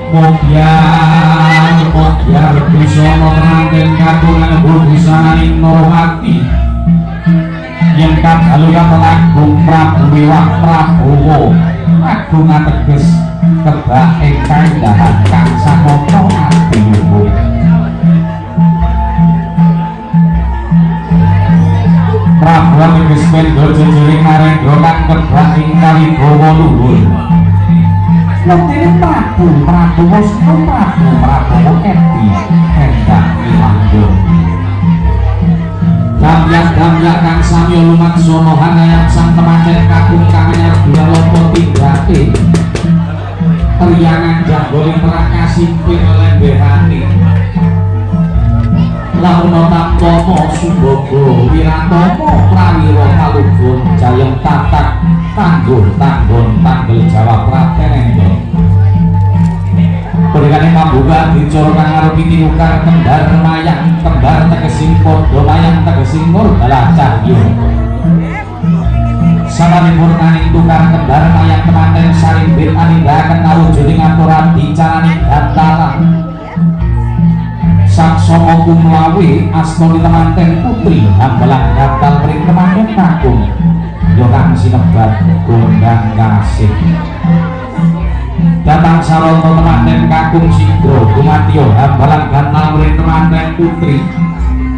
Mogyar bisa menanten katungan budisaning Norwati yang kadhaluya Agung Prabu Wiwak Prabowo agung ateges kebak ingkang dahan kang samana adiluhung Prabu ateges pendho jejeling Narendra kang kebak ing kawibawa luhur Lutine Prabu Wasna Prabu Edi Hendang Ilanggong Damyak kang samya lumaksana hanayang sang temanten kakung kang anyar dilalopo tinggake Riyangan janggoling prakasimpir lembehane Lamun Tamtama Sumbaga Wiratama prawira kalugun jayeng tatak tangguh tanggon tanggel Jawa Pratenenggo Berikane pambuka dicara kang arupi tinukar kembar mayang kembar tegesing padha mayang tegesing Nurbalah Cahya sawanipun kaning tukar kembar mayang temanten sarimbit anindakaken awujuding aturan dicaraning gantalan saksama kumlawe asmani temanten putri hambalang gantal pring temanten kakung ya kang sinebat gondang kasih datang saronto temanten kakung sidro gumatio hambalang gantal pring temanten putri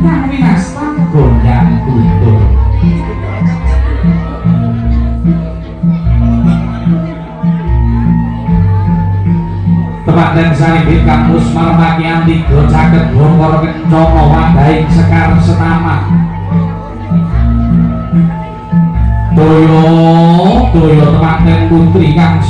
kang winastan gondang tutur temanten saribit kampus marmakian tiga caket bongkor kencana wadahing sekar setama Toyo temanten putri kang